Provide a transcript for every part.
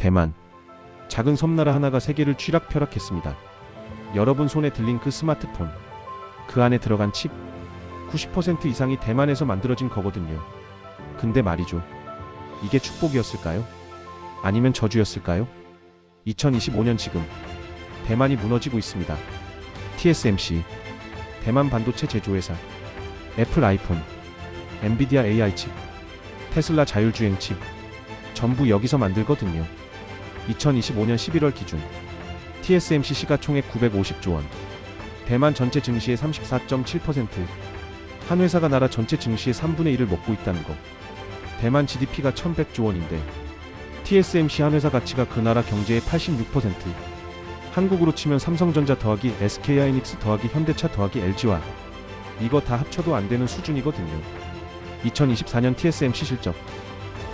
대만. 작은 섬나라 하나가 세계를 쥐락펴락했습니다. 여러분 손에 들린 그 스마트폰. 그 안에 들어간 칩. 90% 이상이 대만에서 만들어진 거거든요. 근데 말이죠. 이게 축복이었을까요? 아니면 저주였을까요? 2025년 지금 대만이 무너지고 있습니다. TSMC, 대만 반도체 제조회사, 애플 아이폰, 엔비디아 AI 칩, 테슬라 자율주행 칩, 전부 여기서 만들거든요. 2025년 11월 기준 TSMC 시가총액 950조 원, 대만 전체 증시의 34.7%, 한 회사가 나라 전체 증시의 3분의 1을 먹고 있다는 거. 대만 GDP가 1100조 원인데 TSMC 한 회사 가치가 그 나라 경제의 86%, 한국으로 치면 삼성전자 더하기 SK하이닉스 더하기 현대차 더하기 LG화, 이거 다 합쳐도 안 되는 수준이거든요. 2024년 TSMC 실적,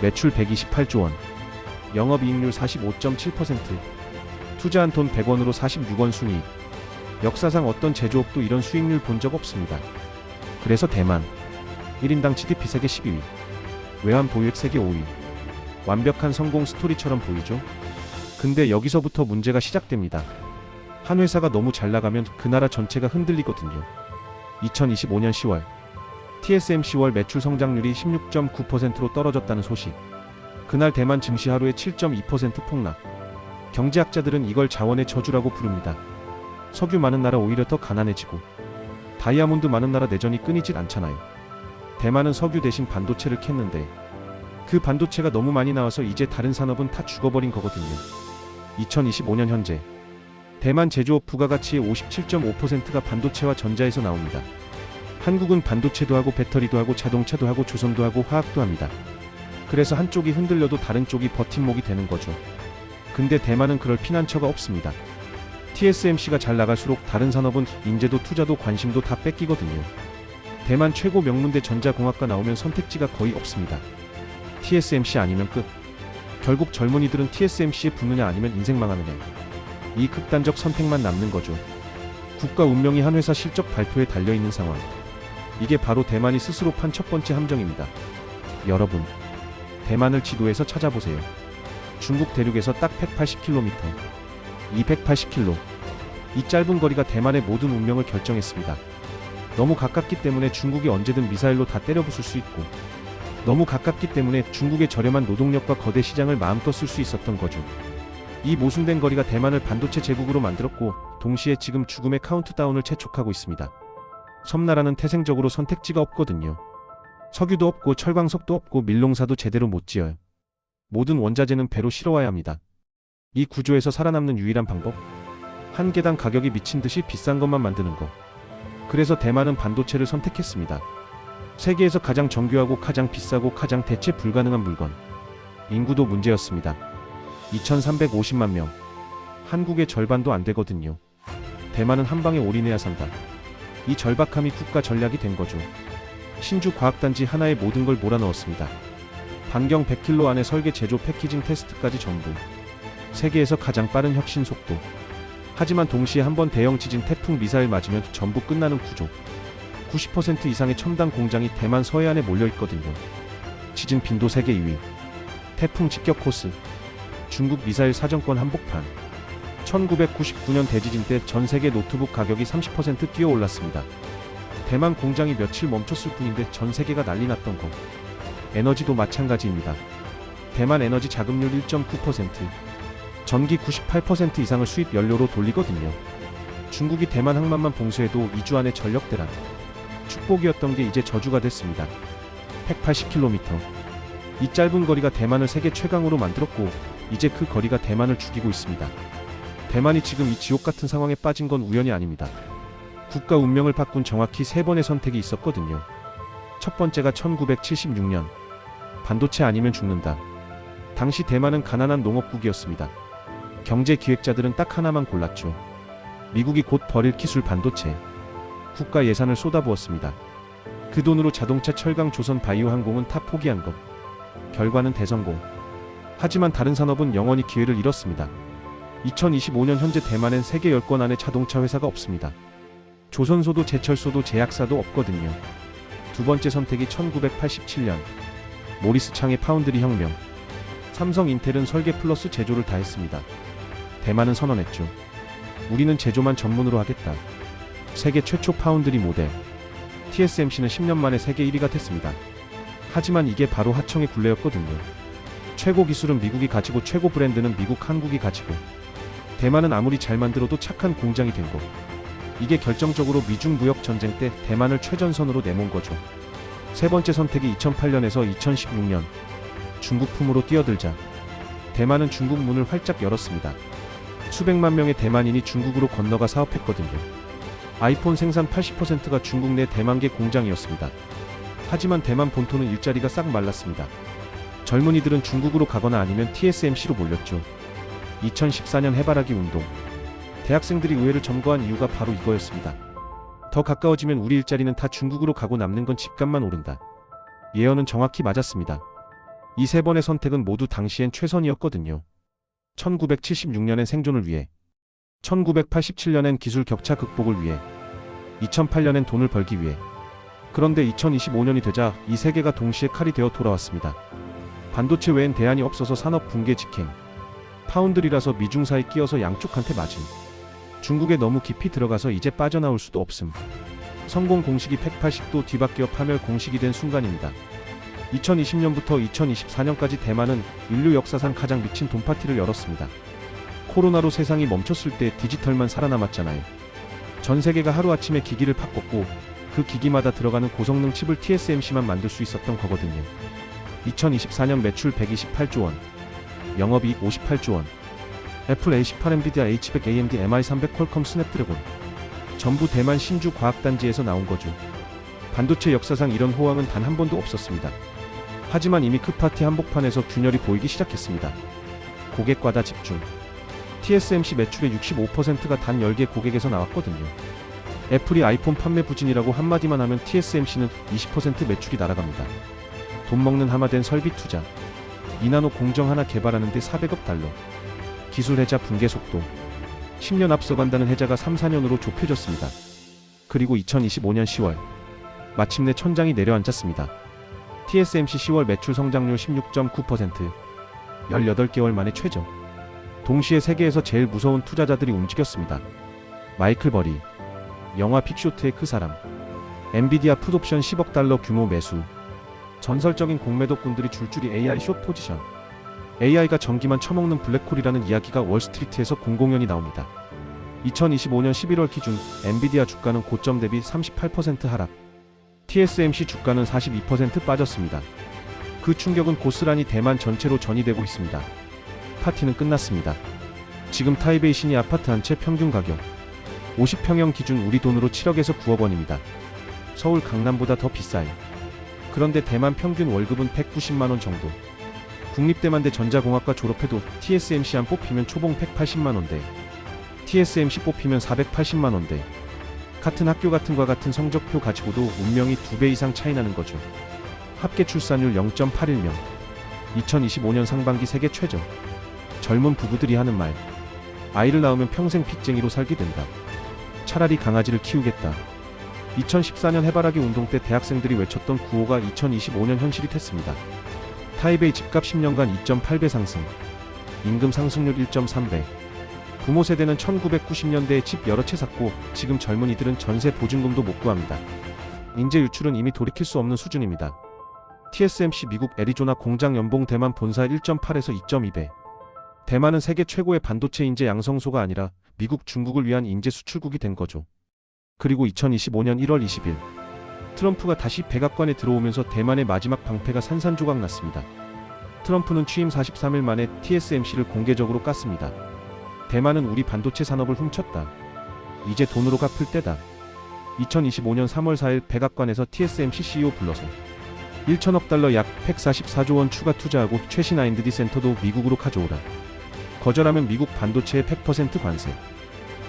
매출 128조 원, 영업이익률 45.7%, 투자한 돈 100원으로 46원 순이익. 역사상 어떤 제조업도 이런 수익률 본 적 없습니다. 그래서 대만 1인당 GDP 세계 12위, 외환 보유액 세계 5위. 완벽한 성공 스토리처럼 보이죠? 근데 여기서부터 문제가 시작됩니다. 한 회사가 너무 잘 나가면 그 나라 전체가 흔들리거든요. 2025년 10월 TSMC 월 매출 성장률이 16.9%로 떨어졌다는 소식. 그날 대만 증시 하루에 7.2% 폭락. 경제학자들은 이걸 자원의 저주라고 부릅니다. 석유 많은 나라 오히려 더 가난해지고, 다이아몬드 많은 나라 내전이 끊이질 않잖아요. 대만은 석유 대신 반도체를 캤는데 그 반도체가 너무 많이 나와서 이제 다른 산업은 다 죽어버린 거거든요. 2025년 현재 대만 제조업 부가가치의 57.5%가 반도체와 전자에서 나옵니다. 한국은 반도체도 하고 배터리도 하고 자동차도 하고 조선도 하고 화학도 합니다. 그래서 한쪽이 흔들려도 다른 쪽이 버팀목이 되는 거죠. 근데 대만은 그럴 피난처가 없습니다. TSMC가 잘 나갈수록 다른 산업은 인재도 투자도 관심도 다 뺏기거든요. 대만 최고 명문대 전자공학과 나오면 선택지가 거의 없습니다. TSMC 아니면 끝. 결국 젊은이들은 TSMC에 붙느냐 아니면 인생 망하느냐. 이 극단적 선택만 남는 거죠. 국가 운명이 한 회사 실적 발표에 달려있는 상황. 이게 바로 대만이 스스로 판 첫 번째 함정입니다. 여러분, 대만을 지도에서 찾아보세요. 중국 대륙에서 딱 180km, 280km. 이 짧은 거리가 대만의 모든 운명을 결정했습니다. 너무 가깝기 때문에 중국이 언제든 미사일로 다 때려부술 수 있고, 너무 가깝기 때문에 중국의 저렴한 노동력과 거대 시장을 마음껏 쓸 수 있었던 거죠. 이 모순된 거리가 대만을 반도체 제국으로 만들었고, 동시에 지금 죽음의 카운트다운을 재촉하고 있습니다. 섬나라는 태생적으로 선택지가 없거든요. 석유도 없고 철광석도 없고 밀농사도 제대로 못 지어요. 모든 원자재는 배로 실어와야 합니다. 이 구조에서 살아남는 유일한 방법? 한 개당 가격이 미친 듯이 비싼 것만 만드는 거. 그래서 대만은 반도체를 선택했습니다. 세계에서 가장 정교하고 가장 비싸고 가장 대체 불가능한 물건. 인구도 문제였습니다. 2350만 명. 한국의 절반도 안 되거든요. 대만은 한 방에 올인해야 산다. 이 절박함이 국가 전략이 된 거죠. 신주 과학단지 하나에 모든 걸 몰아넣었습니다. 반경 100km 안에 설계, 제조, 패키징, 테스트까지 전부. 세계에서 가장 빠른 혁신 속도. 하지만 동시에 한번 대형 지진, 태풍, 미사일 맞으면 전부 끝나는 구조. 90% 이상의 첨단 공장이 대만 서해안에 몰려있거든요. 지진 빈도 세계 2위. 태풍 직격 코스. 중국 미사일 사정권 한복판. 1999년 대지진 때 전 세계 노트북 가격이 30% 뛰어 올랐습니다. 대만 공장이 며칠 멈췄을 뿐인데 전 세계가 난리 났던 거. 에너지도 마찬가지입니다. 대만 에너지 자급률 1.9%. 전기 98% 이상을 수입 연료로 돌리거든요. 중국이 대만 항만만 봉쇄해도 2주 안에 전력 대란. 축복이었던 게 이제 저주가 됐습니다. 180km. 이 짧은 거리가 대만을 세계 최강으로 만들었고, 이제 그 거리가 대만을 죽이고 있습니다. 대만이 지금 이 지옥 같은 상황에 빠진 건 우연이 아닙니다. 국가 운명을 바꾼 정확히 3번의 선택이 있었거든요. 첫 번째가 1976년. 반도체 아니면 죽는다. 당시 대만은 가난한 농업국이었습니다. 경제 기획자들은 딱 하나만 골랐죠. 미국이 곧 버릴 기술 반도체. 국가 예산을 쏟아부었습니다. 그 돈으로 자동차, 철강, 조선, 바이오, 항공은 다 포기한 것. 결과는 대성공. 하지만 다른 산업은 영원히 기회를 잃었습니다. 2025년 현재 대만엔 세계 10권 안에 자동차 회사가 없습니다. 조선소도 제철소도 제약사도 없거든요. 두 번째 선택이 1987년. 모리스 창의 파운드리 혁명. 삼성, 인텔은 설계 플러스 제조를 다 했습니다. 대만은 선언했죠. 우리는 제조만 전문으로 하겠다. 세계 최초 파운드리 모델 TSMC는 10년 만에 세계 1위가 됐습니다. 하지만 이게 바로 하청의 굴레였거든요. 최고 기술은 미국이 가지고 최고 브랜드는 미국, 한국이 가지고 대만은 아무리 잘 만들어도 착한 공장이 된 거. 이게 결정적으로 미중 무역 전쟁 때 대만을 최전선으로 내몬 거죠. 세 번째 선택이 2008년에서 2016년 중국품으로 뛰어들자 대만은 중국 문을 활짝 열었습니다. 수백만 명의 대만인이 중국으로 건너가 사업했거든요. 아이폰 생산 80%가 중국 내 대만계 공장이었습니다. 하지만 대만 본토는 일자리가 싹 말랐습니다. 젊은이들은 중국으로 가거나 아니면 TSMC로 몰렸죠. 2014년 해바라기 운동. 대학생들이 의회를 점거한 이유가 바로 이거였습니다. 더 가까워지면 우리 일자리는 다 중국으로 가고 남는 건 집값만 오른다. 예언은 정확히 맞았습니다. 이 세 번의 선택은 모두 당시엔 최선이었거든요. 1976년엔 생존을 위해, 1987년엔 기술 격차 극복을 위해, 2008년엔 돈을 벌기 위해. 그런데 2025년이 되자 이 세 개가 동시에 칼이 되어 돌아왔습니다. 반도체 외엔 대안이 없어서 산업 붕괴 직행. 파운드리라서 미중 사이 끼어서 양쪽한테 맞음. 중국에 너무 깊이 들어가서 이제 빠져나올 수도 없음. 성공 공식이 180도 뒤바뀌어 파멸 공식이 된 순간입니다. 2020년부터 2024년까지 대만은 인류 역사상 가장 미친 돈파티를 열었습니다. 코로나로 세상이 멈췄을 때 디지털만 살아남았잖아요. 전 세계가 하루아침에 기기를 바꿨고 그 기기마다 들어가는 고성능 칩을 TSMC만 만들 수 있었던 거거든요. 2024년 매출 128조 원, 영업이익 58조 원, 애플 A18, 엔비디아 H100, AMD, MI300, 퀄컴 스냅드래곤 전부 대만 신주 과학단지에서 나온 거죠. 반도체 역사상 이런 호황은 단 한 번도 없었습니다. 하지만 이미 그 파티 한복판에서 균열이 보이기 시작했습니다. 고객과다 집중. TSMC 매출의 65%가 단 10개 고객에서 나왔거든요. 애플이 아이폰 판매 부진이라고 한마디만 하면 TSMC는 20% 매출이 날아갑니다. 돈 먹는 하마된 설비 투자. 2나노 공정 하나 개발하는데 400억 달러. 기술 해자 붕괴 속도. 10년 앞서간다는 해자가 3, 4년으로 좁혀졌습니다. 그리고 2025년 10월. 마침내 천장이 내려앉았습니다. TSMC 10월 매출 성장률 16.9%. 18개월 만에 최저. 동시에 세계에서 제일 무서운 투자자들이 움직였습니다. 마이클 버리. 영화 픽쇼트의 그 사람. 엔비디아 풋옵션 10억 달러 규모 매수. 전설적인 공매도꾼들이 줄줄이 AI 숏 포지션. AI가 전기만 처먹는 블랙홀이라는 이야기가 월스트리트에서 공공연히 나옵니다. 2025년 11월 기준 엔비디아 주가는 고점 대비 38% 하락. TSMC 주가는 42% 빠졌습니다. 그 충격은 고스란히 대만 전체로 전이되고 있습니다. 파티는 끝났습니다. 지금 타이베이 시니 아파트 한 채 평균 가격 50평형 기준 우리 돈으로 7억에서 9억 원입니다. 서울 강남보다 더 비싸요. 그런데 대만 평균 월급은 190만원 정도. 국립대만대 전자공학과 졸업해도 TSMC 안 뽑히면 초봉 180만원대. TSMC 뽑히면 480만원대. 같은 학교 같은 과 같은 성적표 가지고도 운명이 2배 이상 차이 나는 거죠. 합계 출산율 0.81명. 2025년 상반기 세계 최저. 젊은 부부들이 하는 말. 아이를 낳으면 평생 빚쟁이로 살게 된다. 차라리 강아지를 키우겠다. 2014년 해바라기 운동 때 대학생들이 외쳤던 구호가 2025년 현실이 됐습니다. 타이베이 집값 10년간 2.8배 상승. 임금 상승률 1.3배. 부모 세대는 1990년대에 집 여러 채 샀고 지금 젊은이들은 전세 보증금도 못 구합니다. 인재 유출은 이미 돌이킬 수 없는 수준입니다. TSMC 미국 애리조나 공장 연봉 대만 본사 1.8에서 2.2배. 대만은 세계 최고의 반도체 인재 양성소가 아니라 미국, 중국을 위한 인재 수출국이 된 거죠. 그리고 2025년 1월 20일 트럼프가 다시 백악관에 들어오면서 대만의 마지막 방패가 산산조각 났습니다. 트럼프는 취임 43일 만에 TSMC를 공개적으로 깠습니다. 대만은 우리 반도체 산업을 훔쳤다. 이제 돈으로 갚을 때다. 2025년 3월 4일 백악관에서 TSMC CEO 불러서 1천억 달러 약 144조 원 추가 투자하고 최신 R&D 센터도 미국으로 가져오라. 거절하면 미국 반도체에 100% 관세.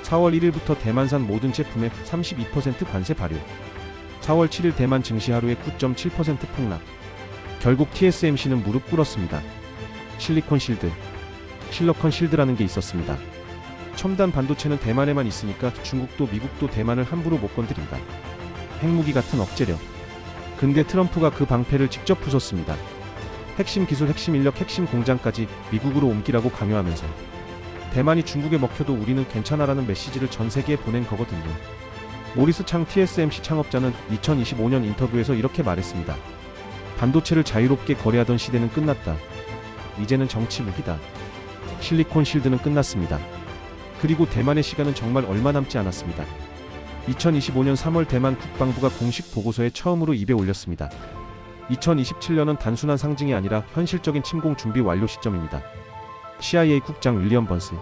4월 1일부터 대만산 모든 제품에 32% 관세 발효. 4월 7일 대만 증시 하루에 9.7% 폭락. 결국 TSMC는 무릎 꿇었습니다. 실리콘 실드. 실러컨 실드라는 게 있었습니다. 첨단 반도체는 대만에만 있으니까 중국도 미국도 대만을 함부로 못 건드린다. 핵무기 같은 억제력. 근데 트럼프가 그 방패를 직접 부쉈습니다. 핵심 기술, 핵심 인력, 핵심 공장까지 미국으로 옮기라고 강요하면서 대만이 중국에 먹혀도 우리는 괜찮아라는 메시지를 전 세계에 보낸 거거든요. 모리스 창 TSMC 창업자는 2025년 인터뷰에서 이렇게 말했습니다. 반도체를 자유롭게 거래하던 시대는 끝났다. 이제는 정치 무기다. 실리콘 실드는 끝났습니다. 그리고 대만의 시간은 정말 얼마 남지 않았습니다. 2025년 3월 대만 국방부가 공식 보고서에 처음으로 입에 올렸습니다. 2027년은 단순한 상징이 아니라 현실적인 침공 준비 완료 시점입니다. CIA 국장 윌리엄 번스.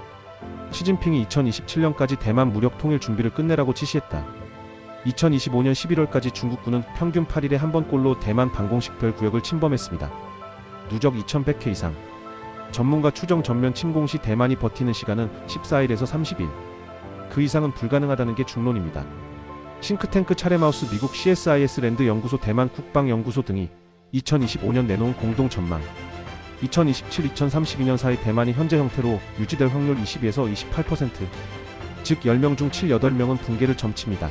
시진핑이 2027년까지 대만 무력 통일 준비를 끝내라고 지시했다. 2025년 11월까지 중국군은 평균 8일에 한 번꼴로 대만 방공식별 구역을 침범했습니다. 누적 2100회 이상. 전문가 추정 전면 침공 시 대만이 버티는 시간은 14일에서 30일. 그 이상은 불가능하다는 게 중론입니다. 싱크탱크 차레마우스 미국 CSIS 랜드 연구소 대만 국방연구소 등이 2025년 내놓은 공동 전망. 2027-2032년 사이 대만이 현재 형태로 유지될 확률 22에서 28%. 즉 10명 중 7, 8명은 붕괴를 점칩니다.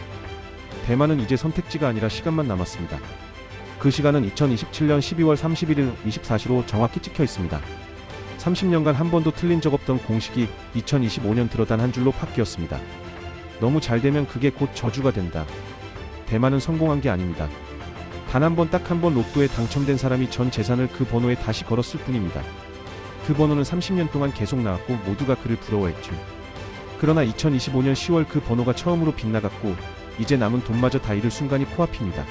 대만은 이제 선택지가 아니라 시간만 남았습니다. 그 시간은 2027년 12월 31일 24시로 정확히 찍혀 있습니다. 30년간 한 번도 틀린 적 없던 공식이 2025년 들어 단 한 줄로 바뀌었습니다. 너무 잘 되면 그게 곧 저주가 된다. 대만은 성공한 게 아닙니다. 단 한 번, 딱 한 번 로또에 당첨된 사람이 전 재산을 그 번호에 다시 걸었을 뿐입니다. 그 번호는 30년 동안 계속 나왔고 모두가 그를 부러워했죠. 그러나 2025년 10월 그 번호가 처음으로 빗나갔고 이제 남은 돈마저 다 잃을 순간이 코앞입니다.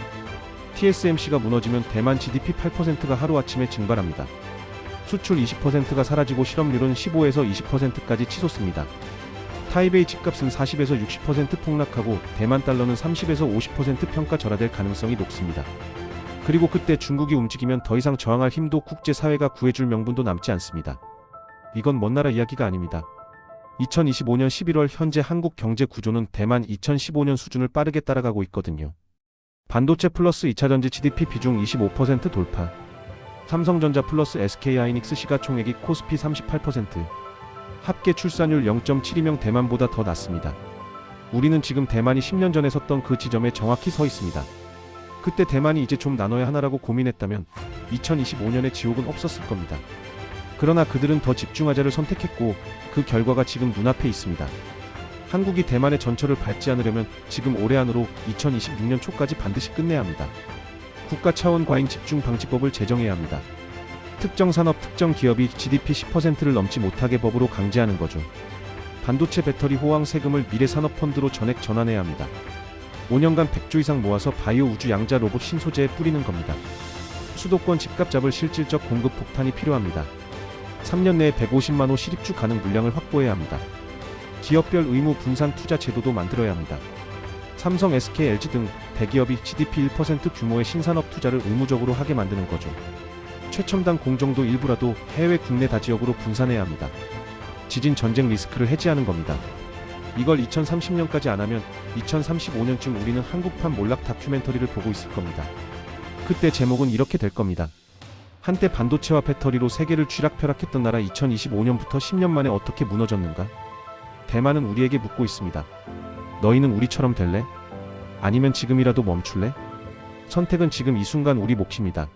TSMC가 무너지면 대만 GDP 8%가 하루아침에 증발합니다. 수출 20%가 사라지고 실업률은 15에서 20%까지 치솟습니다. 타이베이 집값은 40에서 60% 폭락하고 대만 달러는 30에서 50% 평가 절하될 가능성이 높습니다. 그리고 그때 중국이 움직이면 더 이상 저항할 힘도 국제사회가 구해줄 명분도 남지 않습니다. 이건 먼 나라 이야기가 아닙니다. 2025년 11월 현재 한국 경제 구조는 대만 2015년 수준을 빠르게 따라가고 있거든요. 반도체 플러스 2차전지 GDP 비중 25% 돌파. 삼성전자 플러스 SK하이닉스 시가총액이 코스피 38%. 합계 출산율 0.72명 대만보다 더 낮습니다. 우리는 지금 대만이 10년 전에 섰던 그 지점에 정확히 서 있습니다. 그때 대만이 이제 좀 나눠야 하나라고 고민했다면 2025년에 지옥은 없었을 겁니다. 그러나 그들은 더 집중하자를 선택했고 그 결과가 지금 눈앞에 있습니다. 한국이 대만의 전철을 밟지 않으려면 지금 올해 안으로 2026년 초까지 반드시 끝내야 합니다. 국가 차원 과잉 집중 방지법을 제정해야 합니다. 특정 산업, 특정 기업이 GDP 10%를 넘지 못하게 법으로 강제하는 거죠. 반도체 배터리 호황 세금을 미래산업펀드로 전액 전환해야 합니다. 5년간 100조 이상 모아서 바이오 우주 양자 로봇 신소재에 뿌리는 겁니다. 수도권 집값 잡을 실질적 공급 폭탄이 필요합니다. 3년 내에 150만 호 시립주 가능 물량을 확보해야 합니다. 기업별 의무 분산 투자 제도도 만들어야 합니다. 삼성, SK, LG 등 대기업이 GDP 1% 규모의 신산업 투자를 의무적으로 하게 만드는 거죠. 최첨단 공정도 일부라도 해외 국내 다지역으로 분산해야 합니다. 지진 전쟁 리스크를 해지하는 겁니다. 이걸 2030년까지 안 하면 2035년쯤 우리는 한국판 몰락 다큐멘터리를 보고 있을 겁니다. 그때 제목은 이렇게 될 겁니다. 한때 반도체와 배터리로 세계를 쥐락펴락했던 나라 2025년부터 10년 만에 어떻게 무너졌는가? 대만은 우리에게 묻고 있습니다. 너희는 우리처럼 될래? 아니면 지금이라도 멈출래? 선택은 지금 이 순간 우리 몫입니다.